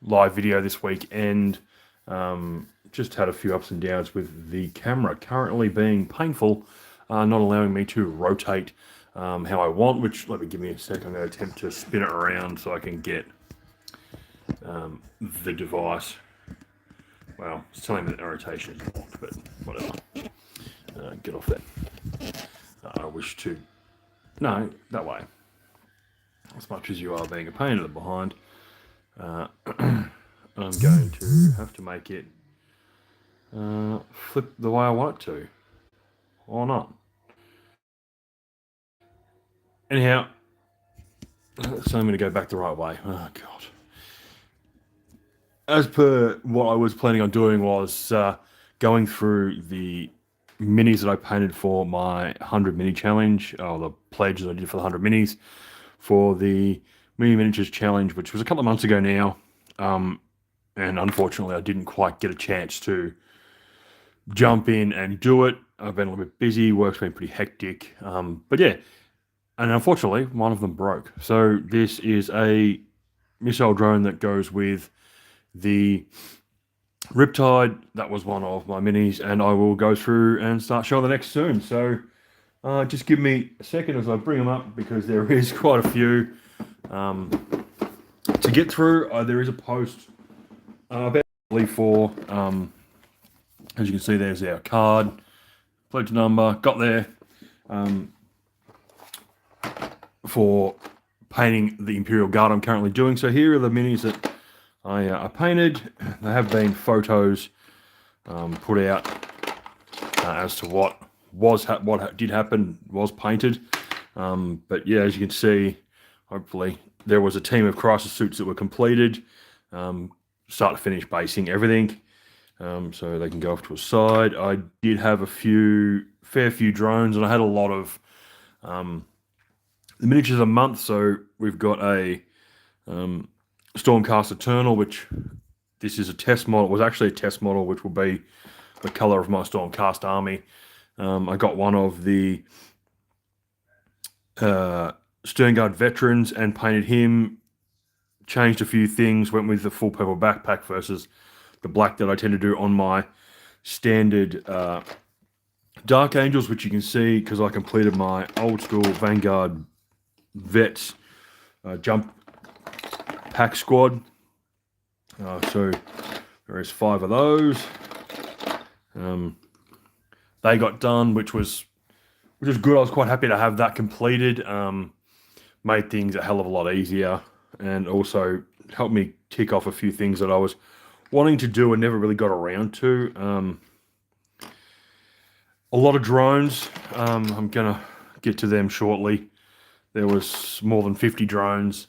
live video this weekend. Just had a few ups and downs with the camera currently being painful, not allowing me to rotate how I want, which, let me give me a sec, I'm going to attempt to spin it around so I can get the device. Well, it's telling me that the rotation is locked, but whatever. Get off that. I wish to... No, that way. As much as you are being a pain in the behind, I'm going to have to make it flip the way I want it to. Or not. Anyhow, so I'm going to go back the right way. Oh, God. As per what I was planning on doing was going through the minis that I painted for my 100 mini challenge, or the pledge that I did for the 100 minis, for the mini miniatures challenge, which was a couple of months ago now. And unfortunately, I didn't quite get a chance to jump in and do it. I've been a little bit busy, work's been pretty hectic. But yeah, and unfortunately, one of them broke. So this is a missile drone that goes with the Riptide. That was one of my minis, and I will go through and start showing the next soon. So just give me a second as I bring them up, because there is quite a few to get through. There is a post about for, as you can see, there's our card, pledge number, got there, for painting the Imperial Guard I'm currently doing. So here are the minis that I painted. There have been photos put out as to what did happen, was painted. But yeah, as you can see, hopefully there was a team of crisis suits that were completed, start to finish basing everything, so they can go off to a side. I did have fair few drones, and I had a lot of the miniatures a month. So we've got a Stormcast Eternal, which this is a test model. It was actually a test model, which will be the color of my Stormcast army. I got one of the Sternguard veterans and painted him, changed a few things, went with the full purple backpack versus the black that I tend to do on my standard Dark Angels, which you can see because I completed my old school Vanguard Vets jump pack squad. So there is 5 of those. They got done, which was good. I was quite happy to have that completed. Made things a hell of a lot easier, and also helped me tick off a few things that I was wanting to do and never really got around to. A lot of drones. I'm gonna get to them shortly. There was more than 50 drones.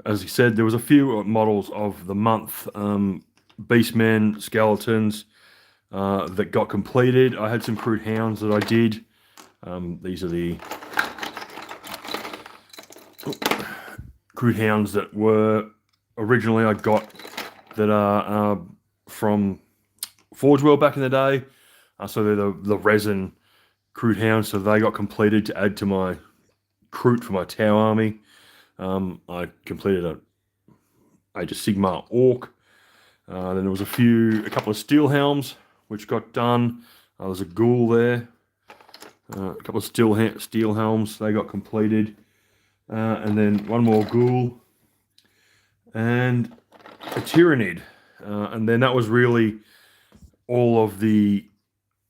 As he said, there was a few models of the month, Beastmen, Skeletons, that got completed. I had some crude hounds that I did. These are the crude hounds that were originally I got, that are from Forge World back in the day. So they're the resin crude hounds, so they got completed to add to my Crute for my Tau army. I completed a Age of Sigmar Orc. Then there was a couple of steel helms which got done. There's a ghoul there. A couple of steel helms, they got completed. And then one more ghoul and a Tyrannid. And then that was really all of the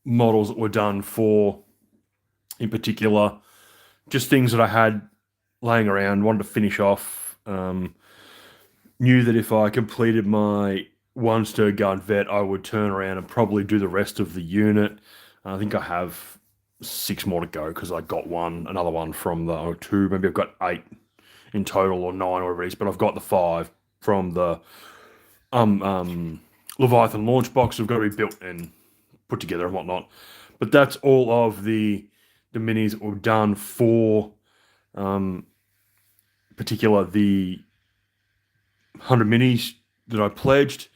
models that were done for, in particular, just things that I had laying around, wanted to finish off. Knew that if I completed my 1 Sternguard vet, I would turn around and probably do the rest of the unit. I think I have 6 more to go, because I got another one from the O2. Maybe I've got 8 in total, or 9, or whatever it is, but I've got the 5 from the Leviathan launch box. Have got to be built and put together and whatnot. But that's all of the minis that were done for, particular, the 100 minis that I pledged.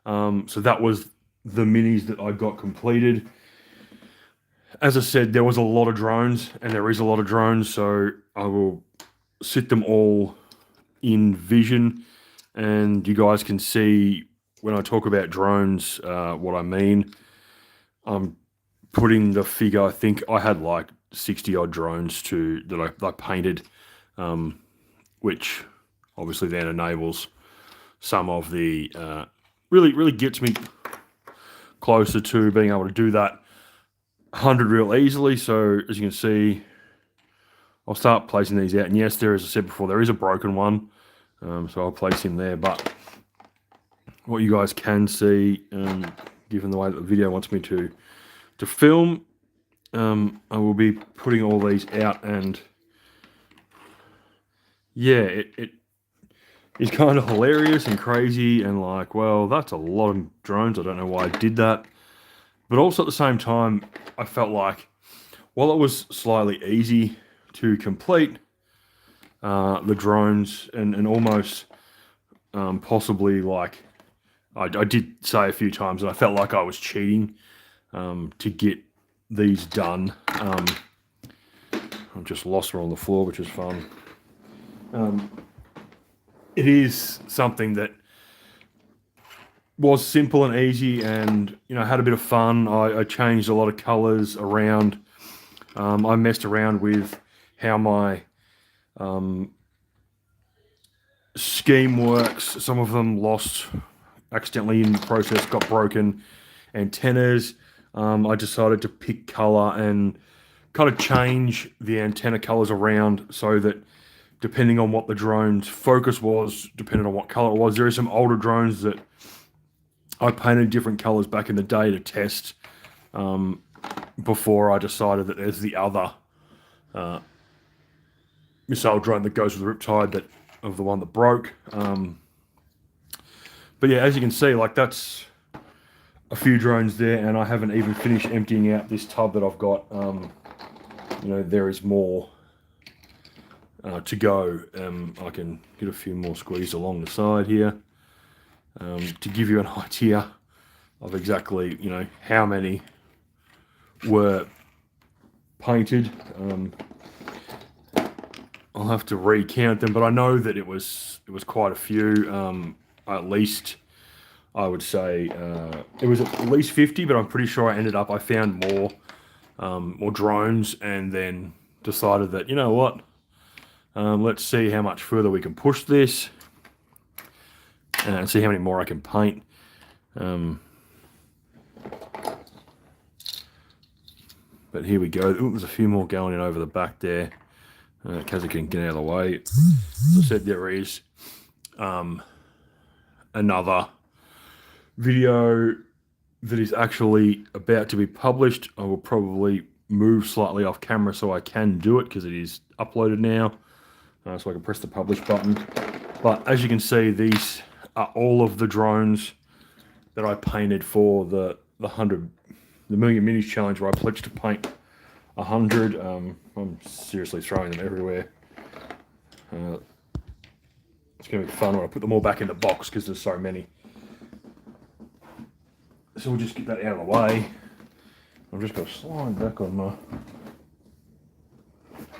So that was the minis that I got completed. As I said, there was a lot of drones, and there is a lot of drones, so I will sit them all in vision and you guys can see when I talk about drones what I mean. I'm putting the figure, I think I had like 60 odd drones that I painted, which obviously then enables some of the, really gets me closer to being able to do that 100 real easily. So as you can see, I'll start placing these out. And yes, as I said before, there is a broken one. So I'll place him there. But what you guys can see, given the way that the video wants me to film, I will be putting all these out, and yeah, it is kind of hilarious and crazy, and like, well, that's a lot of drones. I don't know why I did that. But also at the same time, I felt like, while it was slightly easy to complete the drones and almost possibly like, I did say a few times that I felt like I was cheating to get these done. I've just lost her on the floor, which is fun. It is something that was simple and easy, and had a bit of fun. I changed a lot of colors around. I messed around with how my scheme works. Some of them lost accidentally in the process, got broken antennas. I decided to pick color and kind of change the antenna colors around so that depending on what the drone's focus was, depending on what color it was, there are some older drones that I painted different colors back in the day to test before I decided that there's the other missile drone that goes with the Riptide of the one that broke. But yeah, as you can see, like that's a few drones there, and I haven't even finished emptying out this tub that I've got. There is more to go. I can get a few more squeezed along the side here to give you an idea of exactly, how many were painted. I'll have to recount them, but I know that it was quite a few. At least I would say it was at least 50, but I'm pretty sure I found more drones, and then decided that, you know what, let's see how much further we can push this and see how many more I can paint. But here we go. Ooh, there's a few more going in over the back there. Kaza can get out of the way. As I said, there is another video that is actually about to be published. I will probably move slightly off camera so I can do it, because it is uploaded now. So I can press the publish button. But as you can see, these are all of the drones that I painted for the Million Minis challenge, where I pledged to paint 100. I'm seriously throwing them everywhere. It's going to be fun when I put them all back in the box, because there's so many. So we'll just get that out of the way. I've just got to slide back on my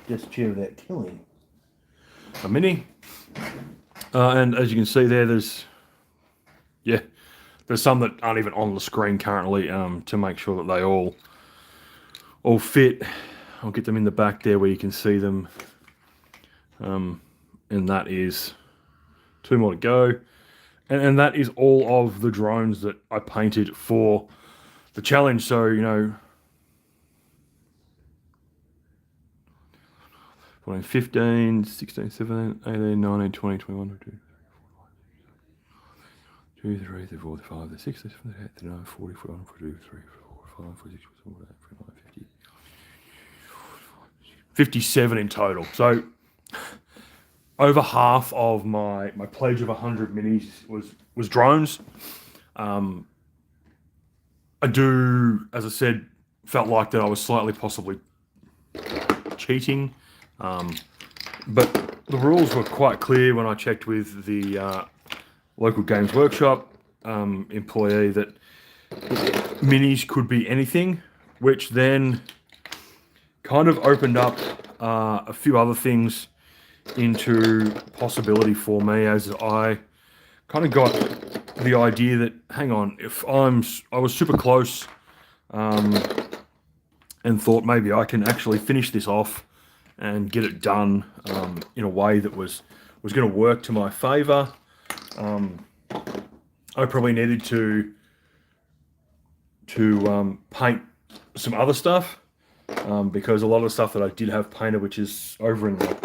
desk chair without killing a mini. And as you can see there, there's some that aren't even on the screen currently, to make sure that they all fit. I'll get them in the back there where you can see them. And that is 2 more to go. And that is all of the drones that I painted for the challenge. So, 15, 16, 17, 18, 19, 20, 21, 22, 23, 24, 25, 26, 27, 28, 29, 40, 41, 42, 43, 45, 46, 47, 49, 50. 57 in total. So over half of my pledge of 100 minis was drones. I do, as I said, felt like that I was slightly possibly cheating. But the rules were quite clear when I checked with the local Games Workshop employee that minis could be anything, which then kind of opened up a few other things into possibility for me, as I kind of got the idea that, hang on, if I was super close, and thought maybe I can actually finish this off and get it done in a way that was going to work to my favour. I probably needed to paint some other stuff because a lot of the stuff that I did have painted, which is over in the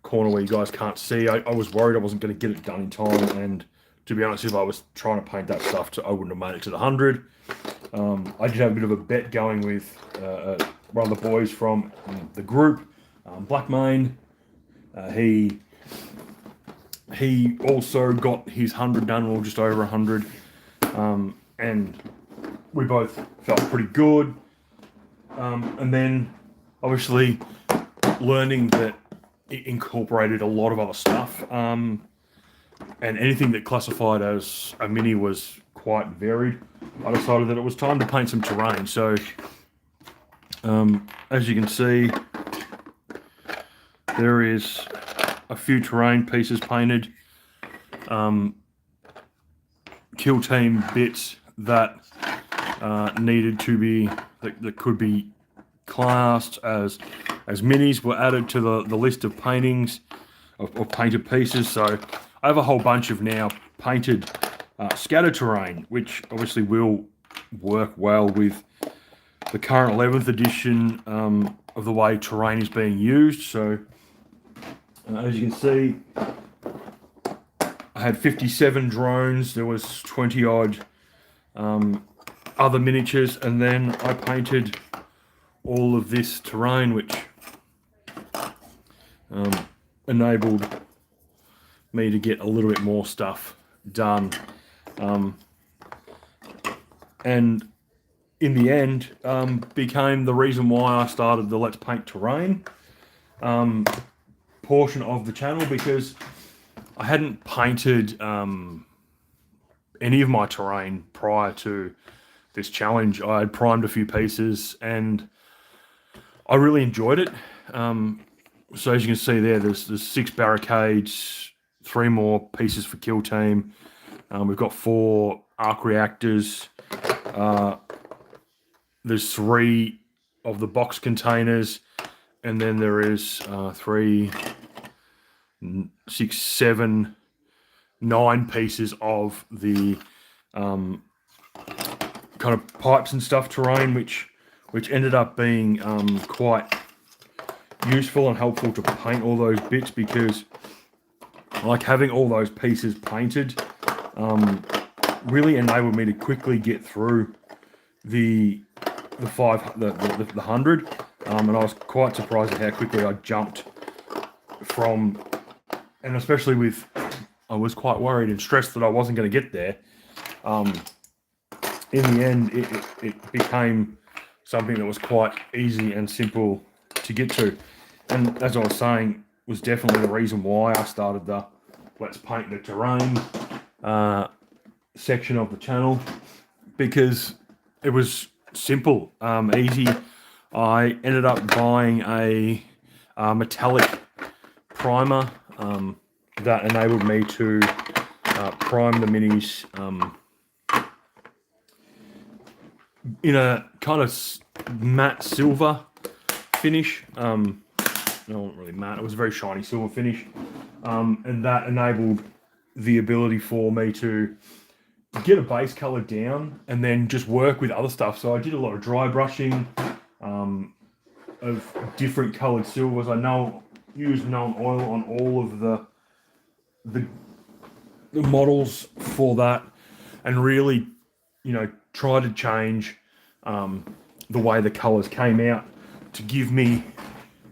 corner where you guys can't see, I was worried I wasn't going to get it done in time, and to be honest, if I was trying to paint that stuff, I wouldn't have made it to the 100. I did have a bit of a bet going with one of the boys from the group, Black Mane. He also got his 100 done, or just over 100, and we both felt pretty good. And then, obviously, learning that it incorporated a lot of other stuff, and anything that classified as a mini was quite varied, I decided that it was time to paint some terrain. So, as you can see, there is a few terrain pieces painted, kill team bits that needed to be, that could be classed as minis, were added to the list of paintings, of painted pieces. So I have a whole bunch of now painted scatter terrain, which obviously will work well with the current 11th edition of the way terrain is being used. So as you can see, I had 57 drones, there was 20 odd other miniatures, and then I painted all of this terrain, which enabled me to get a little bit more stuff done. And in the end, became the reason why I started the Let's Paint Terrain portion of the channel, because I hadn't painted any of my terrain prior to this challenge. I had primed a few pieces and I really enjoyed it. So as you can see there, there's 6 barricades, 3 more pieces for kill team. We've got 4 arc reactors. There's 3 of the box containers, and then there is 3, 6, 7, 9 pieces of the kind of pipes and stuff terrain, which ended up being quite useful and helpful to paint all those bits, because like having all those pieces painted really enabled me to quickly get through the 100, and I was quite surprised at how quickly I jumped from, and especially with, I was quite worried and stressed that I wasn't going to get there. In the end, it became something that was quite easy and simple to get to, and as I was saying, was definitely the reason why I started the Let's Paint the Terrain section of the channel, because it was simple, easy. I ended up buying a metallic primer that enabled me to prime the minis in a kind of matte silver finish. No, not really matte, it was a very shiny silver finish, and that enabled the ability for me to get a base color down and then just work with other stuff. So I did a lot of dry brushing of different colored silvers. I used known oil on all of the models for that, and really, try to change the way the colors came out to give me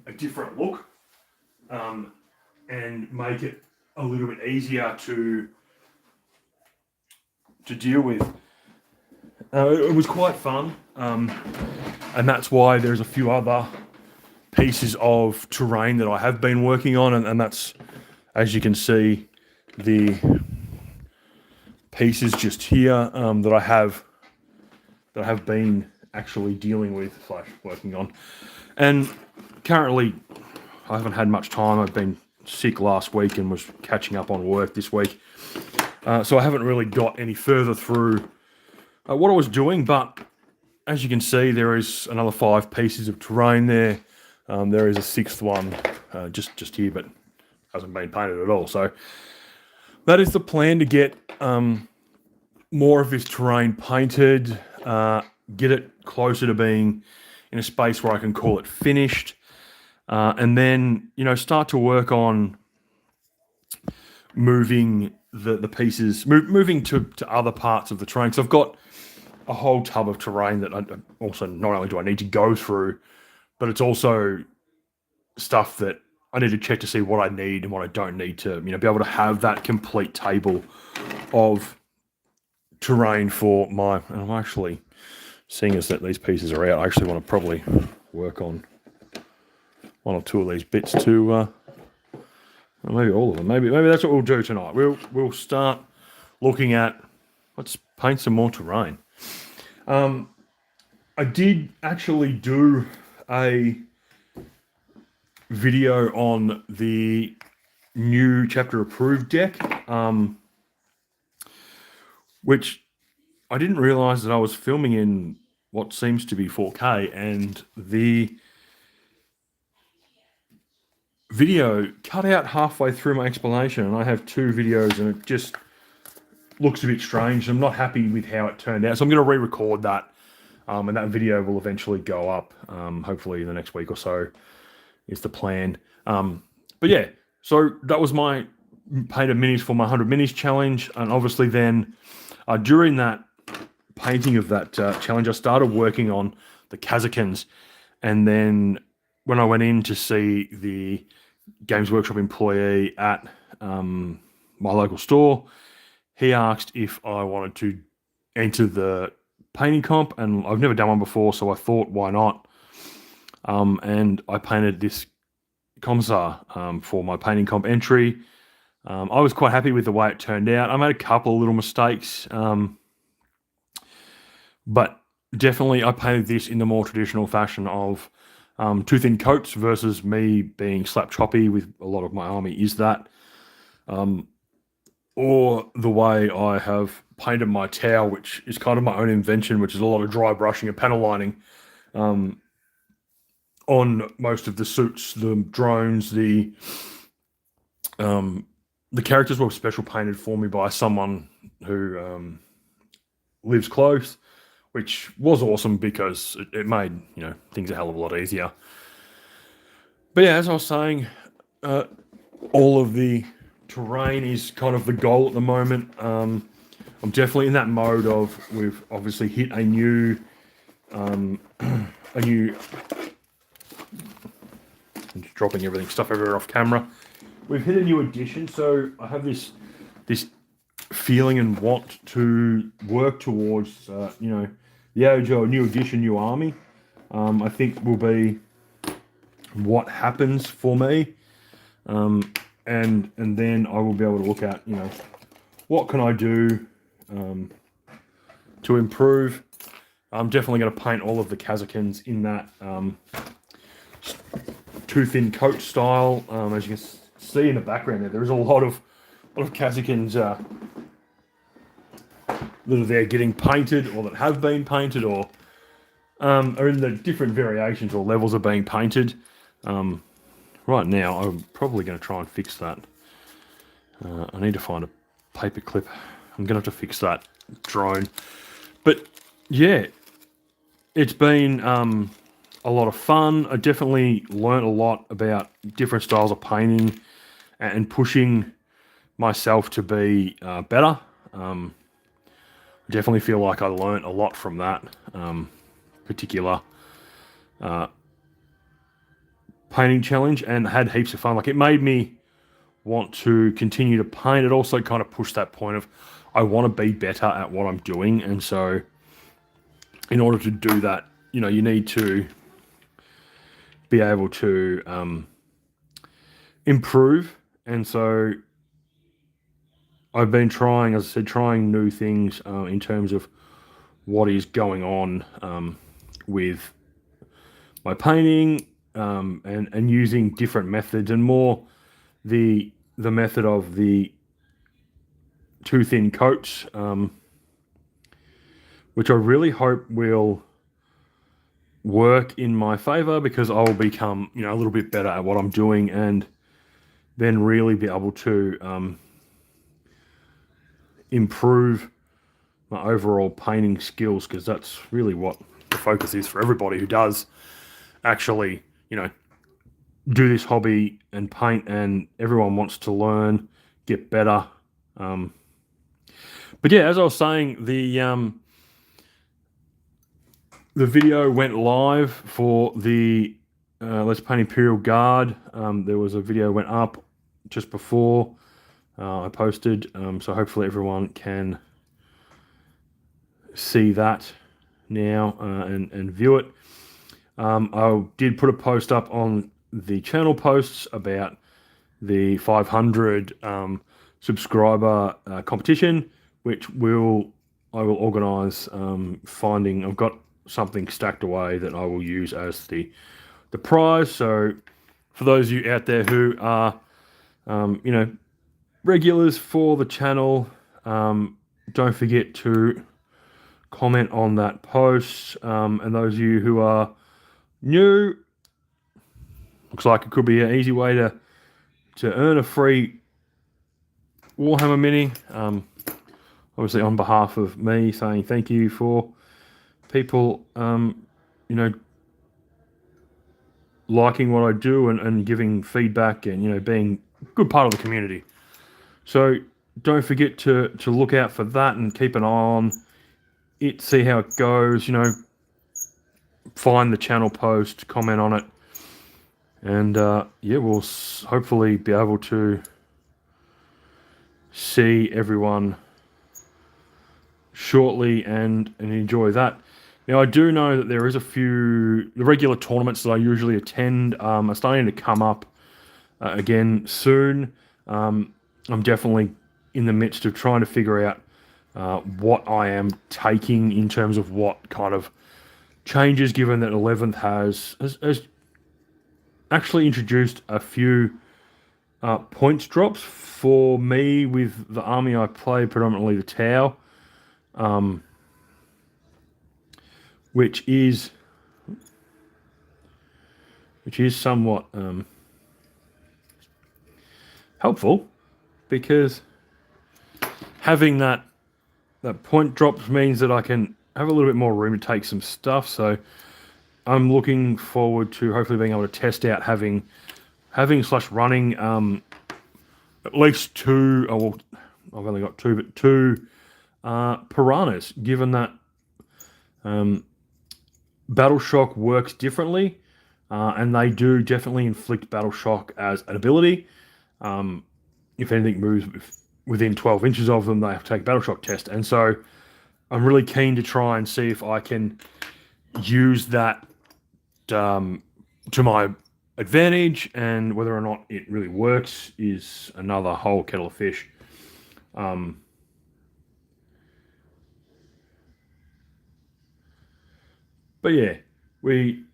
a different look, and make it a little bit easier to deal with. It was quite fun, and that's why there's a few other pieces of terrain that I have been working on, and that's, as you can see, the pieces just here that I have been actually dealing with / working on. And currently I haven't had much time. I've been sick last week and was catching up on work this week. So I haven't really got any further through what I was doing, but as you can see, there is another 5 pieces of terrain there. There is a 6th one just here, but hasn't been painted at all. So that is the plan, to get more of this terrain painted, get it closer to being in a space where I can call it finished, and then, start to work on moving the pieces, moving to other parts of the terrain. Because I've got a whole tub of terrain that I also, not only do I need to go through, but it's also stuff that I need to check to see what I need and what I don't need to, be able to have that complete table of terrain for my. And I'm actually, seeing as that these pieces are out, I actually want to probably work on 1 or 2 of these bits to, well, maybe all of them. Maybe that's what we'll do tonight. We'll start looking at, let's paint some more terrain. I did actually do a video on the new chapter approved deck, which I didn't realize that I was filming in what seems to be 4K, and the video cut out halfway through my explanation, and I have 2 videos and it just looks a bit strange. I'm not happy with how it turned out, so I'm going to re-record that, and that video will eventually go up, hopefully in the next week or so is the plan. But yeah, so that was my painted minis for my 100 minis challenge, and obviously then during that painting of that challenge, I started working on the Kazakins, and then when I went in to see the Games Workshop employee at my local store, he asked if I wanted to enter the painting comp, and I've never done one before, so I thought, why not? And I painted this Commissar for my painting comp entry. I was quite happy with the way it turned out. I made a couple of little mistakes, but definitely I painted this in the more traditional fashion of 2 thin coats versus me being slap choppy with a lot of my army is that. Or the way I have painted my towel, which is kind of my own invention, which is a lot of dry brushing and panel lining on most of the suits, the drones, the characters were special painted for me by someone who lives close, which was awesome because it made, things a hell of a lot easier. But yeah, as I was saying, all of the terrain is kind of the goal at the moment. I'm definitely in that mode of, we've obviously hit a new I'm just dropping everything, stuff everywhere off camera. We've hit a new edition, so I have this feeling and want to work towards, the Aojo new edition, new army. I think will be what happens for me, and then I will be able to look at, what can I do to improve. I'm definitely going to paint all of the Kazakins in that 2 thin coat style. As you can see in the background there is a lot of Kazakins that are there getting painted, or that have been painted, or are in the different variations or levels of being painted. Right now, I'm probably going to try and fix that. I need to find a paper clip. I'm going to have to fix that drone. But yeah, it's been a lot of fun. I definitely learned a lot about different styles of painting and pushing myself to be better. I definitely feel like I learned a lot from that particular painting challenge, and had heaps of fun. Like, it made me want to continue to paint. It also kind of pushed that point of, I want to be better at what I'm doing, and so in order to do that, you need to be able to improve. And so I've been trying, as I said, trying new things in terms of what is going on with my painting, and using different methods, and more the method of the too thin coats, which I really hope will work in my favor, because I'll become, a little bit better at what I'm doing, and then really be able to improve my overall painting skills, because that's really what the focus is for everybody who does actually, do this hobby and paint, and everyone wants to learn, get better. But yeah, as I was saying, the video went live for the Let's Paint Imperial Guard. There was a video went up just before I posted, so hopefully everyone can see that now and view it. I did put a post up on the channel posts about the 500 subscriber competition, which I will organise. I've got something stacked away that I will use as the prize. So for those of you out there who are regulars for the channel, don't forget to comment on that post. And those of you who are new, looks like it could be an easy way to earn a free Warhammer Mini. Obviously on behalf of me, saying thank you for people, liking what I do and giving feedback, and, being a good part of the community. So don't forget to look out for that and keep an eye on it, see how it goes, find the channel post, comment on it. And we'll hopefully be able to see everyone shortly and enjoy that. Now, I do know that there is the regular tournaments that I usually attend are starting to come up again soon. I'm definitely in the midst of trying to figure out what I am taking in terms of what kind of changes, given that 11th has actually introduced a few points drops for me with the army I play, predominantly the Tau, which is somewhat helpful, because having that point drops means that I can have a little bit more room to take some stuff. So I'm looking forward to hopefully being able to test out having / running at least two. Oh, well, I've only got two, but two piranhas. Given that battle shock works differently, and they do definitely inflict battle shock as an ability. If anything moves within 12 inches of them, they have to take a battle shock test, and so I'm really keen to try and see if I can use that to my advantage, and whether or not it really works is another whole kettle of fish. But yeah, we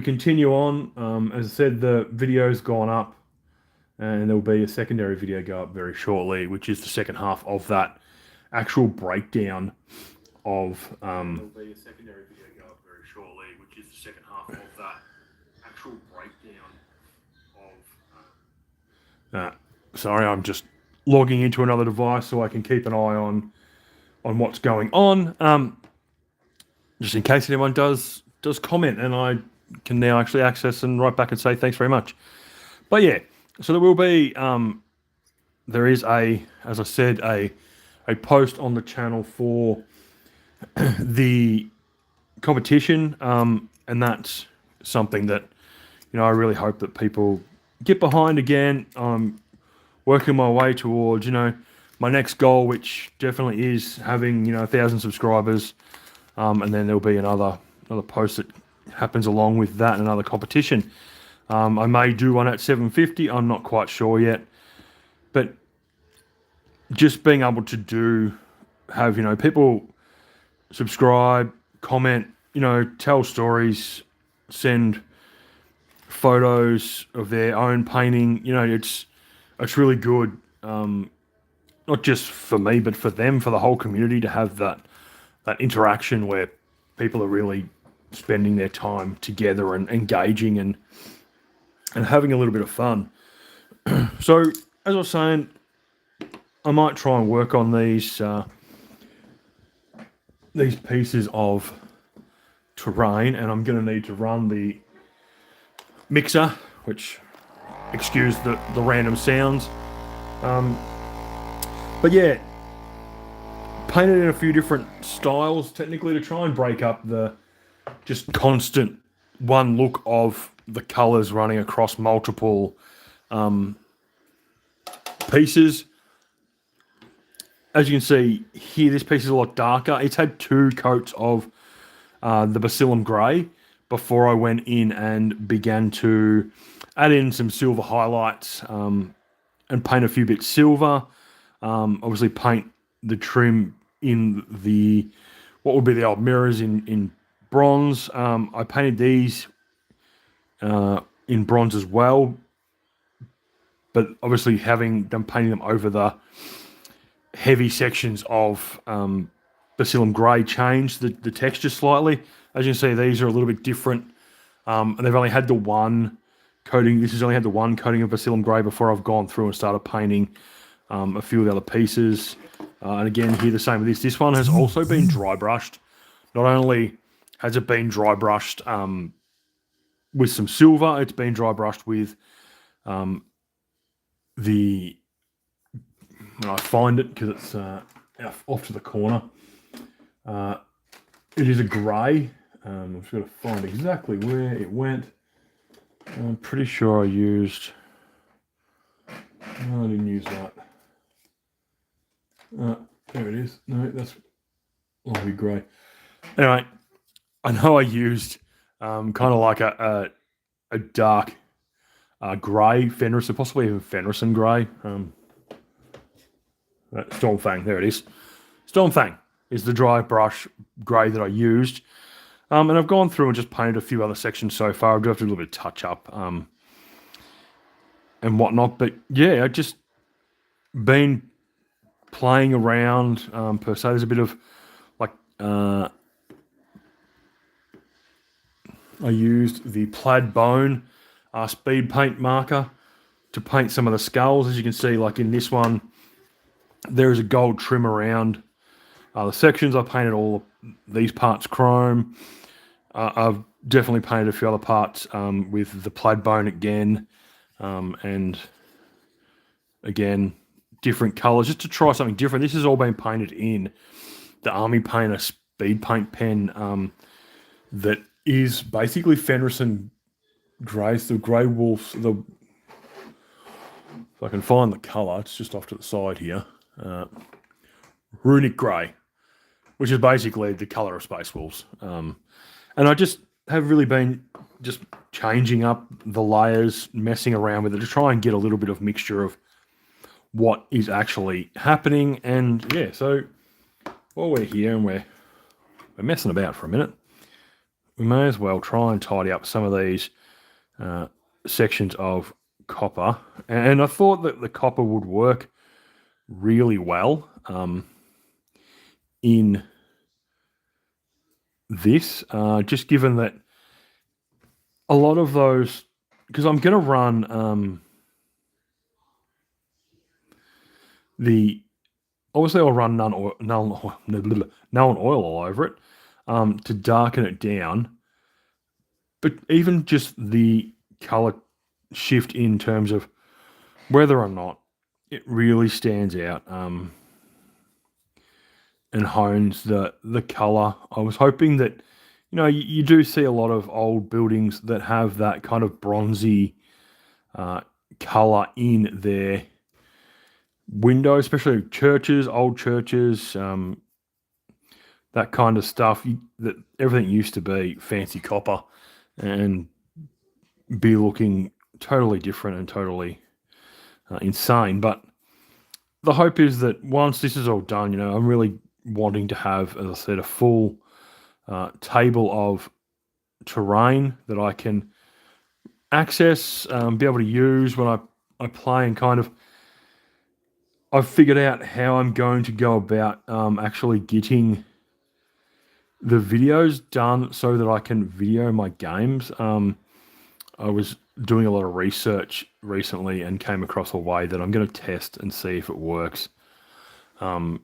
continue on. As I said, the video's gone up, and there will be a secondary video go up very shortly, which is the second half of that actual breakdown of. There will be a secondary video go up very shortly, which is the second half of that actual breakdown of. Sorry, I'm just logging into another device so I can keep an eye on what's going on. Just in case anyone does comment, and I can now actually access and write back and say thanks very much. But yeah, so there will be there is as I said, a post on the channel for the competition, and that's something that I really hope that people get behind again. I'm working my way towards my next goal, which definitely is having 1,000 subscribers, and then there'll be another post that happens along with that, and another competition. I may do one at 750. I'm not quite sure yet, but just being able to have people subscribe, comment, tell stories, send photos of their own painting. It's really good not just for me, but for them, for the whole community to have that interaction where people are really spending their time together and engaging and having a little bit of fun. So, as I was saying, I might try and work on these pieces of terrain, and I'm going to need to run the mixer, which, excuse the random sounds. But yeah, painted in a few different styles, technically, to try and break up the just constant one look of the colours running across multiple pieces. As you can see here, this piece is a lot darker. It's had 2 coats of the Bacillum Grey before I went in and began to add in some silver highlights and paint a few bits silver. Obviously paint the trim in the, what would be the old mirrors in bronze. I painted these in bronze as well, but obviously having them painting them over the heavy sections of Bacillum Grey changed the texture slightly. As you can see, these are a little bit different, and they've only had the one coating. This has only had the one coating of Bacillum Grey before I've gone through and started painting a few of the other pieces. And again, here the same with this. This one has also been dry brushed. Not only has it been dry brushed with some silver, it's been dry brushed with the, when I find it, because it's off to the corner, it is a grey. I've just got to find exactly where it went. I'm pretty sure I used, no, I didn't use that. There it is. No, that's lovely grey. Anyway, I know I used kind of like a dark grey Fenris, possibly even Fenrison grey. Stormfang, there it is. Stormfang is the dry brush grey that I used. And I've gone through and just painted a few other sections so far. I do have to do a little bit of touch up and whatnot. But yeah, I've just been playing around per se. There's a bit of like, I used the plaid bone speed paint marker to paint some of the skulls. As you can see, like in this one, there is a gold trim around the sections. I painted all these parts chrome. I've definitely painted a few other parts with the plaid bone again, and again, different colours, just to try something different. This has all been painted in the Army Painter speed paint pen that is basically Fenrison Greys, the Grey Wolves. If I can find the colour, it's just off to the side here. Runic Grey, which is basically the colour of Space Wolves. And I just have really been just changing up the layers, messing around with it to try and get a little bit of mixture of what is actually happening. And yeah, so while we're here and we're messing about for a minute, we may as well try and tidy up some of these sections of copper. And I thought that the copper would work really well in this, just given that a lot of those, because I'm going to run obviously I'll run none oil all over it to darken it down, but even just the color shift in terms of whether or not it really stands out and hones the color. I was hoping that, you know, you do see a lot of old buildings that have that kind of bronzy color in their windows, especially churches, old churches, that kind of stuff. That everything used to be fancy copper and be looking totally different and totally insane. But the hope is that once this is all done, you know, I'm really wanting to have, as I said, a full table of terrain that I can access, be able to use when I play, and kind of, I've figured out how I'm going to go about actually getting the videos done so that I can video my games. I was doing a lot of research recently and came across a way that I'm going to test and see if it works to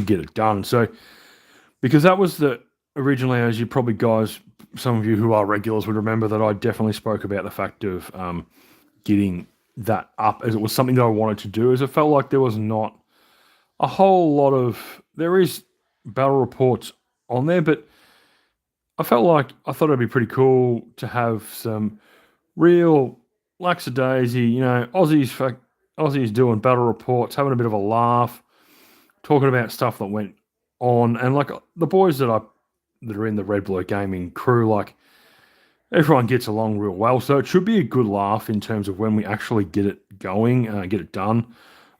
get it done. So, because that was the originally, as you probably guys, some of you who are regulars would remember that I definitely spoke about the fact of getting that up, as it was something that I wanted to do, as it felt like there was not a whole lot of, there is battle reports on there, but I thought it'd be pretty cool to have some real lackadaisy, Aussies doing battle reports, having a bit of a laugh, talking about stuff that went on, and like the boys that are in the Redblurr Gaming crew, like everyone gets along real well, so it should be a good laugh in terms of when we actually get it going, get it done.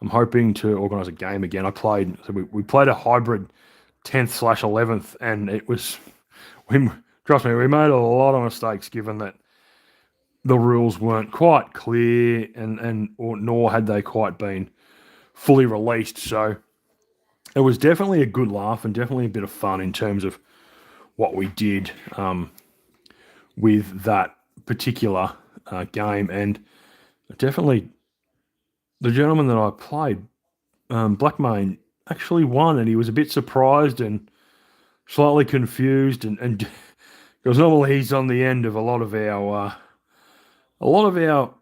I'm hoping to organise a game again. We played a hybrid 10th/11th, and it was, trust me, we made a lot of mistakes given that the rules weren't quite clear, nor had they quite been fully released. So it was definitely a good laugh and definitely a bit of fun in terms of what we did with that particular game. And definitely the gentleman that I played, Blackmane, actually won, and he was a bit surprised and slightly confused, and because normally he's on the end of a lot of our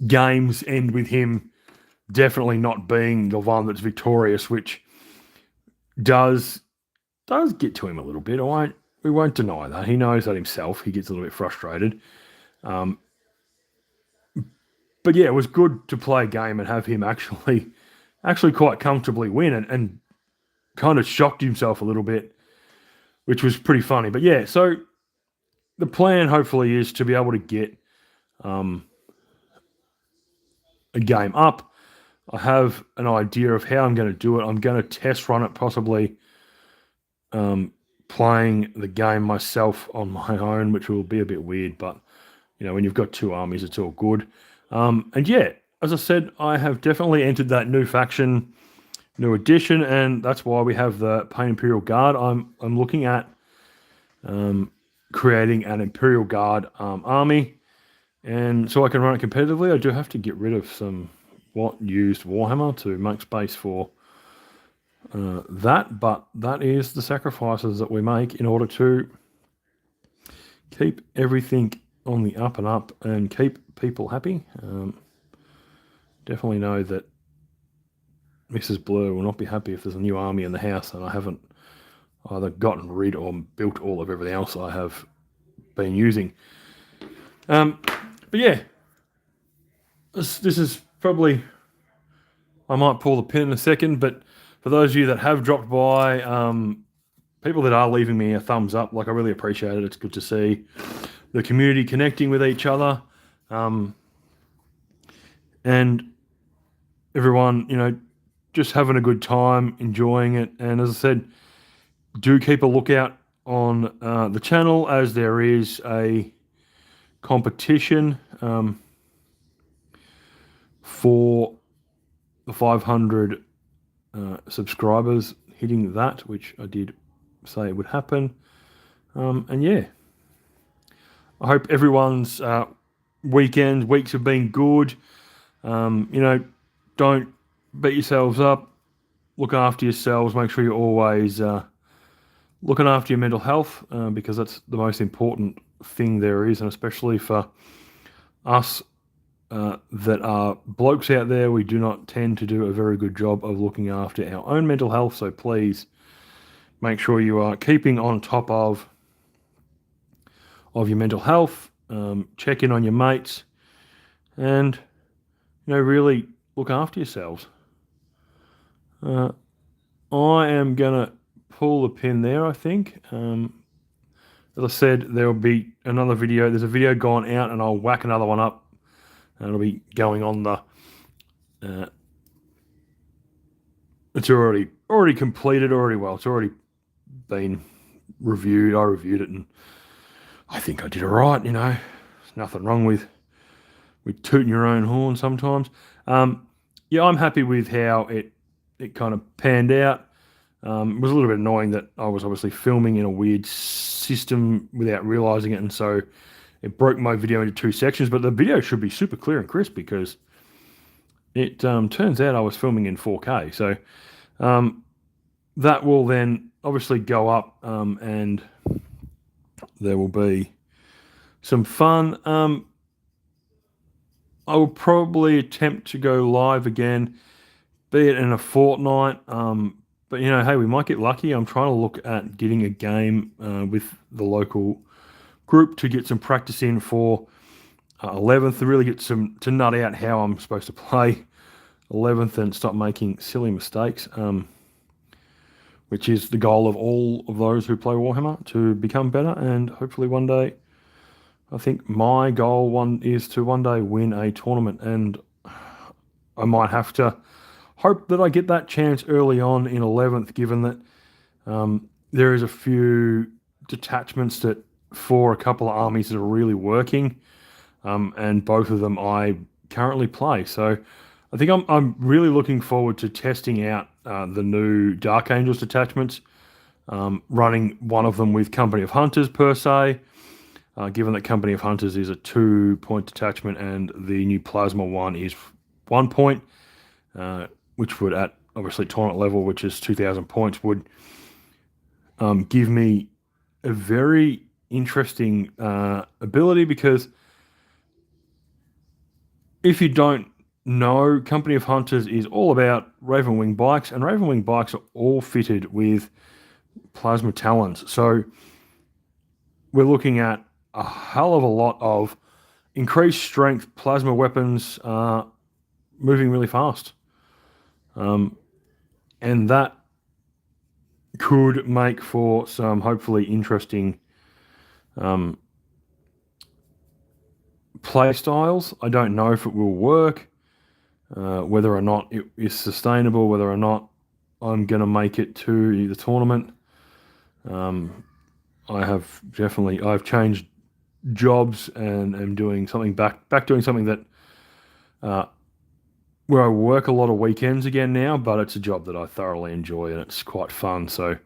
games end with him definitely not being the one that's victorious, which does get to him a little bit. We won't deny that. He knows that himself. He gets a little bit frustrated. But yeah, it was good to play a game and have him actually quite comfortably win, and kind of shocked himself a little bit, which was pretty funny. But yeah, so the plan hopefully is to be able to get a game up. I have an idea of how I'm going to do it. I'm going to test run it, possibly playing the game myself on my own, which will be a bit weird, but when you've got two armies, it's all good. And yeah, as I said, I have definitely entered that new faction, new edition, and that's why we have the Pain Imperial Guard. I'm looking at creating an Imperial Guard army, and so I can run it competitively. I do have to get rid of some used Warhammer to make space for that, but that is the sacrifices that we make in order to keep everything on the up and up and keep people happy. Definitely know that Mrs. Blur will not be happy if there's a new army in the house and I haven't either gotten rid or built all of everything else I have been using. But yeah, this is probably, I might pull the pin in a second, but for those of you that have dropped by, people that are leaving me a thumbs up, like, I really appreciate it. It's good to see the community connecting with each other, and everyone, just having a good time, enjoying it. And as I said, do keep a lookout on the channel, as there is a competition for the 500 subscribers, hitting that, which I did say would happen. And yeah, I hope everyone's weeks have been good. Don't beat yourselves up. Look after yourselves. Make sure you're always looking after your mental health, because that's the most important thing there is, and especially for us that are blokes out there, we do not tend to do a very good job of looking after our own mental health. So please make sure you are keeping on top of your mental health. Check in on your mates, and really look after yourselves. I am gonna pull the pin there, I think. As I said, there will be another video. There's a video gone out, and I'll whack another one up. And it'll be going on the. It's already completed. It's already been reviewed. I reviewed it, and I think I did all right. There's nothing wrong with with tooting your own horn sometimes. Yeah, I'm happy with how it kind of panned out. It was a little bit annoying that I was obviously filming in a weird system without realizing it, and so it broke my video into two sections. But the video should be super clear and crisp because it turns out I was filming in 4K. So that will then obviously go up, and there will be some fun. I will probably attempt to go live again, be it in a fortnight. But hey, we might get lucky. I'm trying to look at getting a game with the local group to get some practice in for 11th, to really get to nut out how I'm supposed to play 11th and stop making silly mistakes, which is the goal of all of those who play Warhammer, to become better. And hopefully one day, I think my goal is to one day win a tournament, and I might have to hope that I get that chance early on in 11th, given that there is a few detachments that for a couple of armies that are really working, and both of them I currently play. So I think I'm really looking forward to testing out the new Dark Angels detachments, running one of them with Company of Hunters per se, given that Company of Hunters is a 2-point detachment and the new Plasma one is 1 point, which would, at obviously tournament level, which is 2,000 points, would give me a very interesting ability, because if you don't know, Company of Hunters is all about Ravenwing bikes, and Ravenwing bikes are all fitted with Plasma Talons. So we're looking at a hell of a lot of increased strength plasma weapons moving really fast. And that could make for some hopefully interesting play styles. I don't know if it will work, whether or not it is sustainable, whether or not I'm going to make it to the tournament. I've changed jobs and am doing something back doing something that where I work a lot of weekends again now, but it's a job that I thoroughly enjoy and it's quite fun. So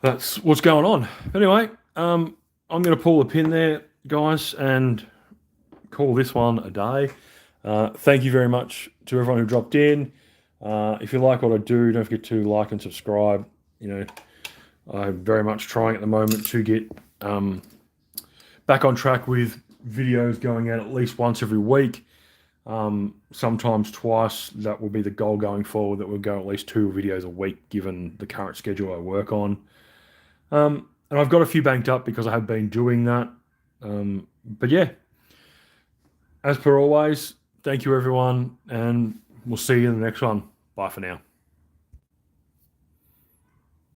that's what's going on. Anyway, I'm going to pull the pin there, guys, and call this one a day. Thank you very much to everyone who dropped in. If you like what I do, don't forget to like and subscribe. I'm very much trying at the moment to get back on track with videos going out at least once every week, sometimes twice. That will be the goal going forward, that we'll go at least 2 videos a week given the current schedule I work on. And I've got a few banked up because I have been doing that. But yeah, as per always, thank you everyone, and we'll see you in the next one. Bye for now.